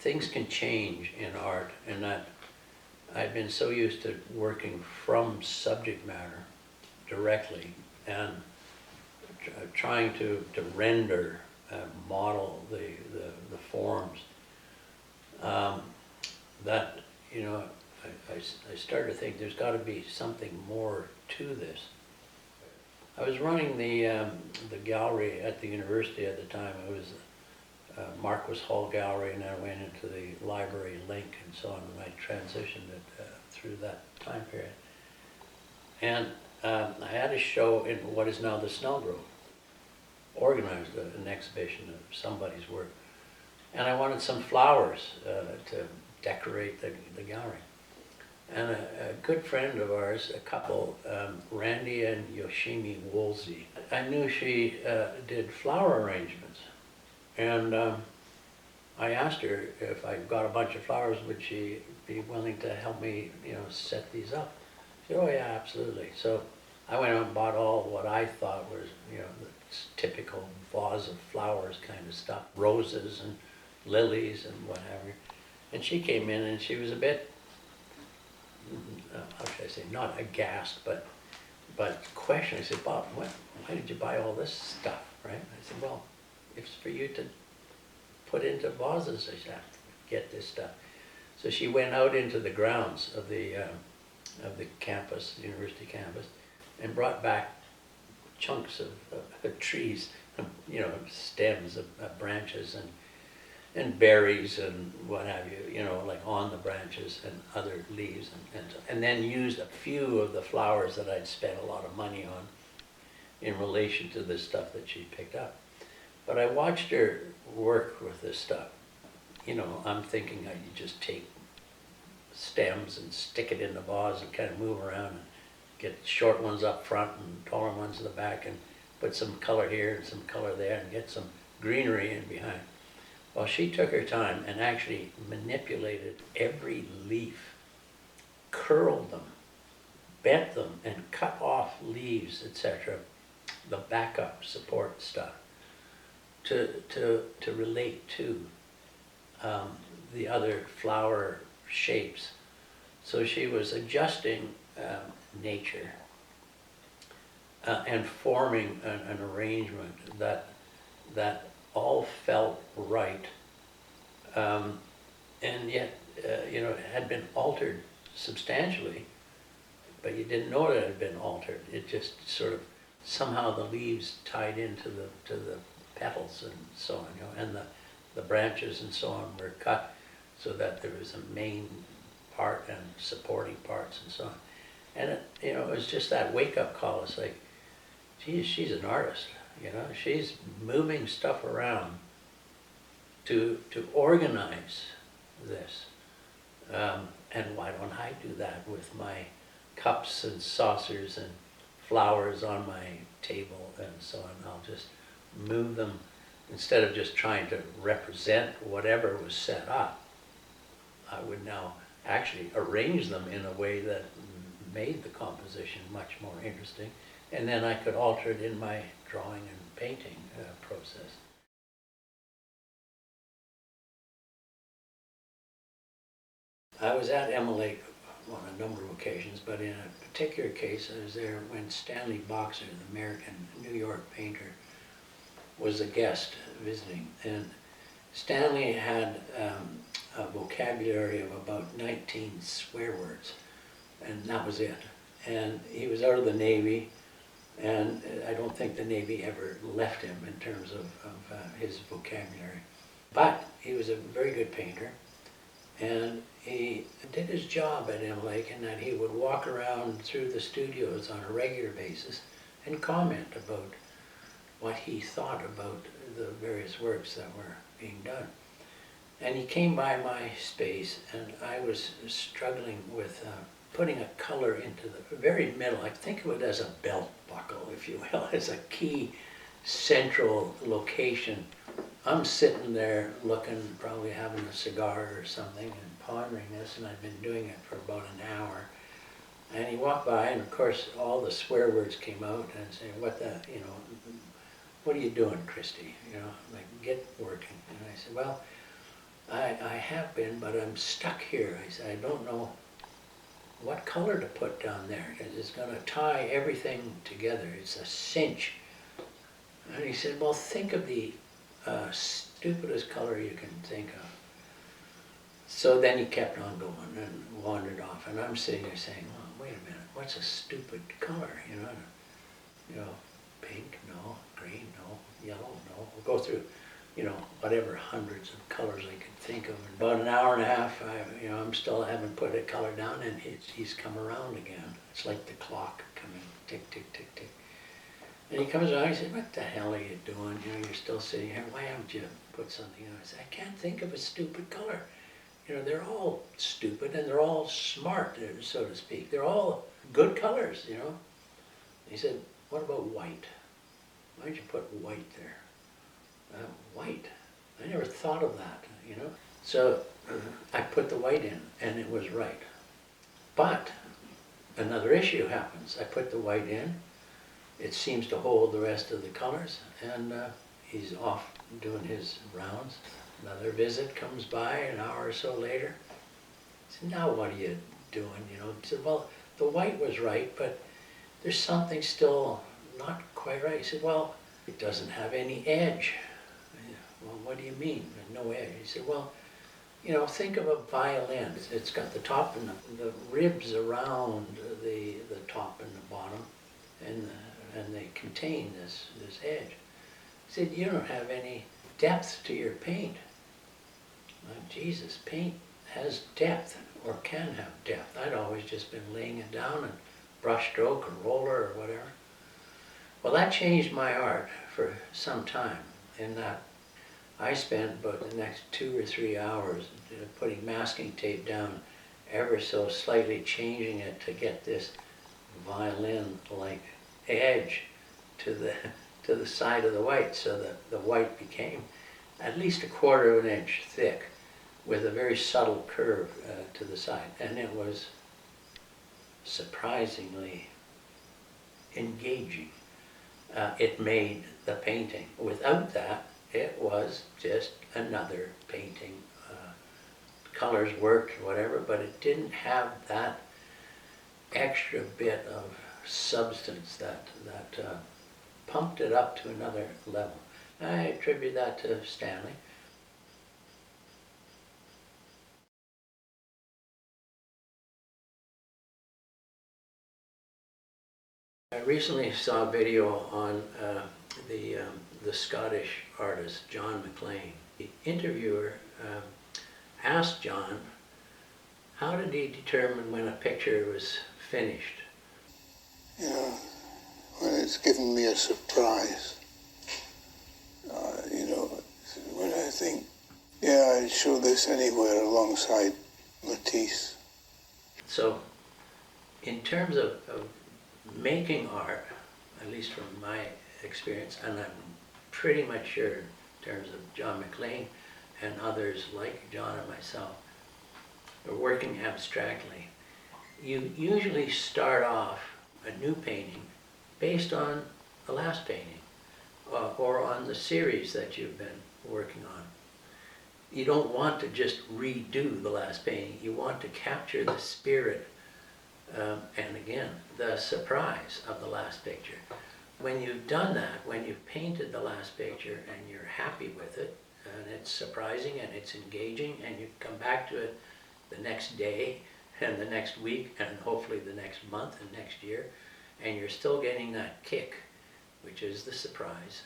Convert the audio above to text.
things can change in art, and that I've been so used to working from subject matter directly and trying to render, model the forms, that, you know, I started to think there's got to be something more to this. I was running the gallery at the university at the time. It was Marquis Hall Gallery, and I went into the library link and so on, and I transitioned it through that time period. And I had a show in what is now the Snellgrove, organized an exhibition of somebody's work. And I wanted some flowers to decorate the gallery. And a good friend of ours, a couple, Randy and Yoshimi Woolsey, I knew she did flower arrangements. And I asked her if I got a bunch of flowers, would she be willing to help me, you know, set these up? She said, oh yeah, absolutely. So I went out and bought all what I thought was, you know, the typical vase of flowers kind of stuff, roses and lilies and what have you. And she came in and she was a bit, how should I say, not aghast, but questioning. I said, Bob, why did you buy all this stuff, right? I said, well, it's for you to put into vases. I said, get this stuff. So she went out into the grounds of the campus, the university campus, and brought back chunks of trees, you know, stems of branches and berries and what have you, you know, like on the branches and other leaves, and then used a few of the flowers that I'd spent a lot of money on in relation to the stuff that she picked up. But I watched her work with this stuff. You know, I'm thinking you just take stems and stick it in the vase and kind of move around and get short ones up front and taller ones in the back and put some color here and some color there and get some greenery in behind. Well, she took her time and actually manipulated every leaf, curled them, bent them, and cut off leaves, etc., the backup support stuff, to relate to the other flower shapes. So she was adjusting nature and forming an arrangement that all felt right, and yet, you know, it had been altered substantially, but you didn't know it had been altered. It just sort of, somehow the leaves tied into the petals and so on, you know, and the branches and so on were cut so that there was a main part and supporting parts and so on. And it, you know, it was just that wake-up call. It's like, geez, she's an artist. You know, she's moving stuff around to organize this. And why don't I do that with my cups and saucers and flowers on my table and so on? I'll just move them instead of just trying to represent whatever was set up. I would now actually arrange them in a way that made the composition much more interesting. And then I could alter it in my drawing and painting process. I was at Emma Lake on a number of occasions, but in a particular case, I was there when Stanley Boxer, the American New York painter, was a guest visiting. And Stanley had a vocabulary of about 19 swear words, and that was it. And he was out of the Navy, and I don't think the Navy ever left him in terms of his vocabulary. But he was a very good painter, and he did his job at M Lake in that he would walk around through the studios on a regular basis and comment about what he thought about the various works that were being done. And he came by my space, and I was struggling with putting a color into the very middle. I think of it as a belt buckle, if you will, as a key central location. I'm sitting there looking, probably having a cigar or something, and pondering this, and I've been doing it for about an hour. And he walked by, and of course all the swear words came out, and said, what the, you know, what are you doing, Christie? You know, like, get working. And I said, well, I have been, but I'm stuck here. I said, I don't know what color to put down there, because it's going to tie everything together. It's a cinch. And he said, well, think of the stupidest color you can think of. So then he kept on going and wandered off, and I'm sitting there saying, well, wait a minute, what's a stupid color, you know? You know, pink, no, green, no, yellow, no. We'll go through, you know, whatever hundreds of colors I could think of. In about an hour and a half, I'm still haven't put a color down, and he's come around again. It's like the clock coming, tick, tick, tick, tick. And he comes around, he said, what the hell are you doing? You know, you're still sitting here, why haven't you put something on? I said, I can't think of a stupid color. You know, they're all stupid and they're all smart, so to speak. They're all good colors, you know. He said, what about white? Why did you put white there? White. I never thought of that, you know. So I put the white in, and it was right. But another issue happens. I put the white in. It seems to hold the rest of the colors, and he's off doing his rounds. Another visit comes by an hour or so later. I said, now what are you doing, you know? He said, well, the white was right, but there's something still not quite right. He said, well, it doesn't have any edge. Well, what do you mean, no edge? He said, well, you know, think of a violin. It's got the top and the ribs around the top and the bottom, and they contain this edge. He said, you don't have any depth to your paint. Well, Jesus, paint has depth, or can have depth. I'd always just been laying it down and brush stroke or roller or whatever. Well, that changed my art for some time, in that I spent about the next 2 or 3 hours putting masking tape down, ever so slightly changing it to get this violin-like edge to the side of the white, so that the white became at least 1/4 of an inch thick, with a very subtle curve to the side. And it was surprisingly engaging. It made the painting. Without that, it was just another painting. Colors worked, whatever, but it didn't have that extra bit of substance that pumped it up to another level. I attribute that to Stanley. I recently saw a video on the Scottish artist John McLean. The interviewer asked John, how did he determine when a picture was finished? You know, when it's given me a surprise, you know, when I think, yeah, I'd show this anywhere alongside Matisse. So, in terms of making art, at least from my experience, and I'm pretty much sure in terms of John McLean and others like John and myself, are working abstractly. You usually start off a new painting based on the last painting, or on the series that you've been working on. You don't want to just redo the last painting. You want to capture the spirit and again, the surprise of the last picture. When you've done that, when you've painted the last picture and you're happy with it, and it's surprising and it's engaging, and you come back to it the next day and the next week and hopefully the next month and next year, and you're still getting that kick, which is the surprise,